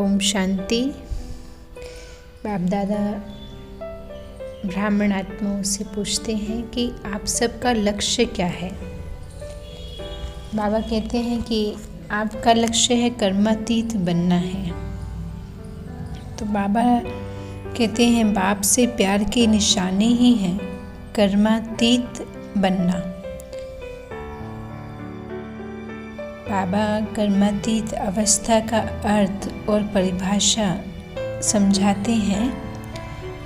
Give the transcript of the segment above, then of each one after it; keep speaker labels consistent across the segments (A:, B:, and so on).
A: ओम शांति। बाप दादा ब्राह्मण आत्माओं से पूछते हैं कि आप सबका लक्ष्य क्या है। बाबा कहते हैं कि आपका लक्ष्य है कर्मातीत बनना है। तो बाबा कहते हैं बाप से प्यार की निशानी ही है कर्मातीत बनना। बाबा कर्मातीत अवस्था का अर्थ और परिभाषा समझाते हैं।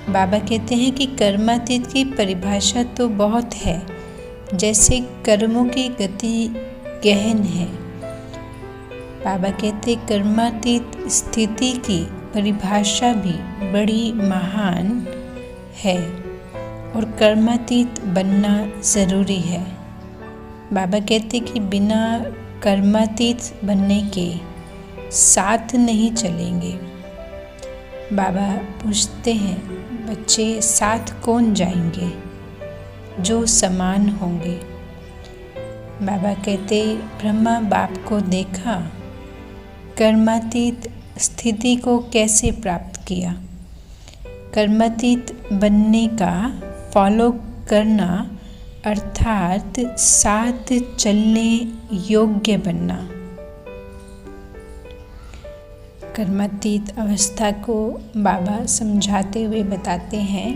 A: बाबा कहते हैं कि कर्मातीत की परिभाषा तो बहुत है, जैसे कर्मों की गति गहन है। बाबा कहते कर्मातीत स्थिति की परिभाषा भी बड़ी महान है और कर्मातीत बनना ज़रूरी है। बाबा कहते कि बिना कर्मातीत बनने के साथ नहीं चलेंगे। बाबा पूछते हैं बच्चे साथ कौन जाएंगे जो समान होंगे। बाबा कहते ब्रह्मा बाप को देखा, कर्मातीत स्थिति को कैसे प्राप्त किया। कर्मातीत बनने का फॉलो करना अर्थात साथ चलने योग्य बनना। कर्मातीत अवस्था को बाबा समझाते हुए बताते हैं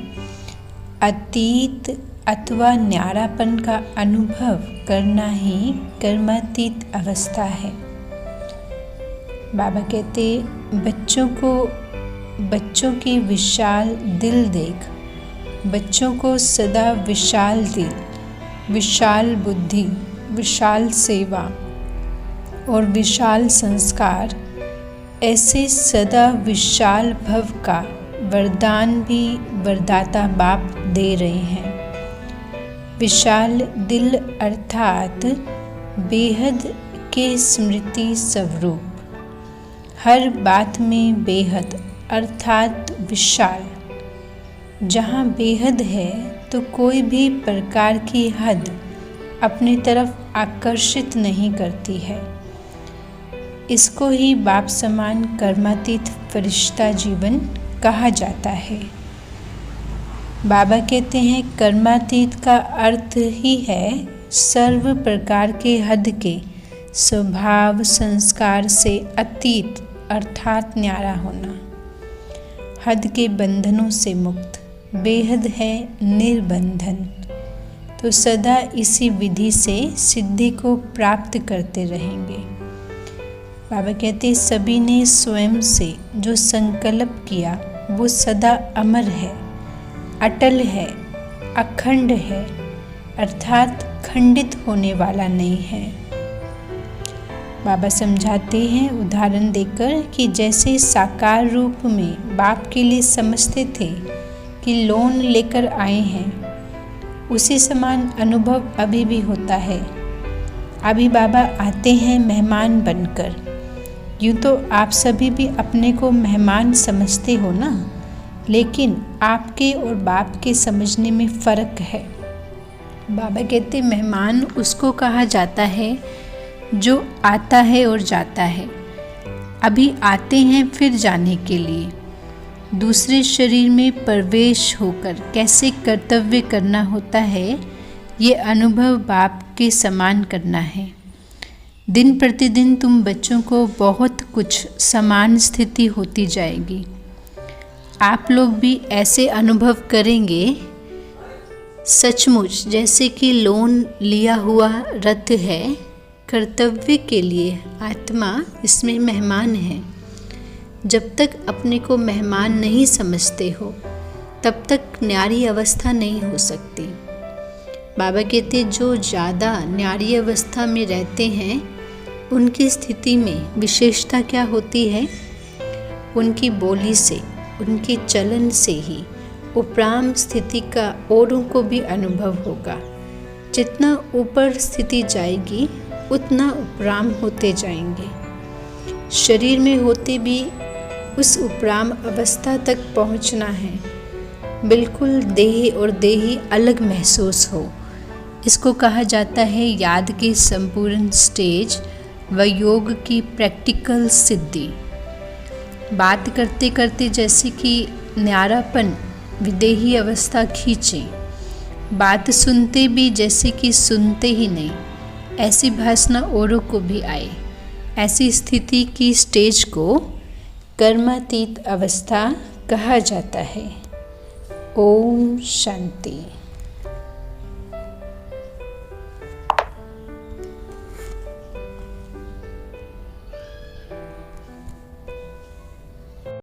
A: अतीत अथवा न्यारापन का अनुभव करना ही कर्मातीत अवस्था है। बाबा कहते बच्चों की विशाल दिल देख, बच्चों को सदा विशाल दिल, विशाल बुद्धि, विशाल सेवा और विशाल संस्कार, ऐसे सदा विशाल भव का वरदान भी वरदाता बाप दे रहे हैं। विशाल दिल अर्थात बेहद के स्मृति स्वरूप, हर बात में बेहद अर्थात विशाल। जहाँ बेहद है तो कोई भी प्रकार की हद अपनी तरफ आकर्षित नहीं करती है। इसको ही बाप समान कर्मातीत फरिश्ता जीवन कहा जाता है। बाबा कहते हैं कर्मातीत का अर्थ ही है सर्व प्रकार के हद के स्वभाव संस्कार से अतीत अर्थात न्यारा होना, हद के बंधनों से मुक्त। बेहद है निर्बंधन, तो सदा इसी विधि से सिद्धि को प्राप्त करते रहेंगे। बाबा कहते सभी ने स्वयं से जो संकल्प किया वो सदा अमर है, अटल है, अखंड है, अर्थात खंडित होने वाला नहीं है। बाबा समझाते हैं उदाहरण देकर कि जैसे साकार रूप में बाप के लिए समझते थे कि लोन लेकर आए हैं, उसी समान अनुभव अभी भी होता है। अभी बाबा आते हैं मेहमान बनकर। यूँ तो आप सभी भी अपने को मेहमान समझते हो ना, लेकिन आपके और बाप के समझने में फ़र्क है। बाबा कहते मेहमान उसको कहा जाता है जो आता है और जाता है। अभी आते हैं फिर जाने के लिए। दूसरे शरीर में प्रवेश होकर कैसे कर्तव्य करना होता है, ये अनुभव बाप के समान करना है। दिन प्रतिदिन तुम बच्चों को बहुत कुछ समान स्थिति होती जाएगी। आप लोग भी ऐसे अनुभव करेंगे सचमुच जैसे कि लोन लिया हुआ रथ है। कर्तव्य के लिए आत्मा इसमें मेहमान है। जब तक अपने को मेहमान नहीं समझते हो तब तक न्यारी अवस्था नहीं हो सकती। बाबा कहते जो ज़्यादा न्यारी अवस्था में रहते हैं उनकी स्थिति में विशेषता क्या होती है, उनकी बोली से, उनके चलन से ही उपराम स्थिति का औरों को भी अनुभव होगा। जितना ऊपर स्थिति जाएगी उतना उपराम होते जाएंगे। शरीर में होते भी उस उपराम अवस्था तक पहुंचना है, बिल्कुल देह और देही अलग महसूस हो। इसको कहा जाता है याद की संपूर्ण स्टेज व योग की प्रैक्टिकल सिद्धि। बात करते करते जैसे कि न्यारापन विदेही अवस्था खींचे, बात सुनते भी जैसे कि सुनते ही नहीं, ऐसी भासना औरों को भी आए। ऐसी स्थिति की स्टेज को कर्मातीत अवस्था कहा जाता है। ओम शांति।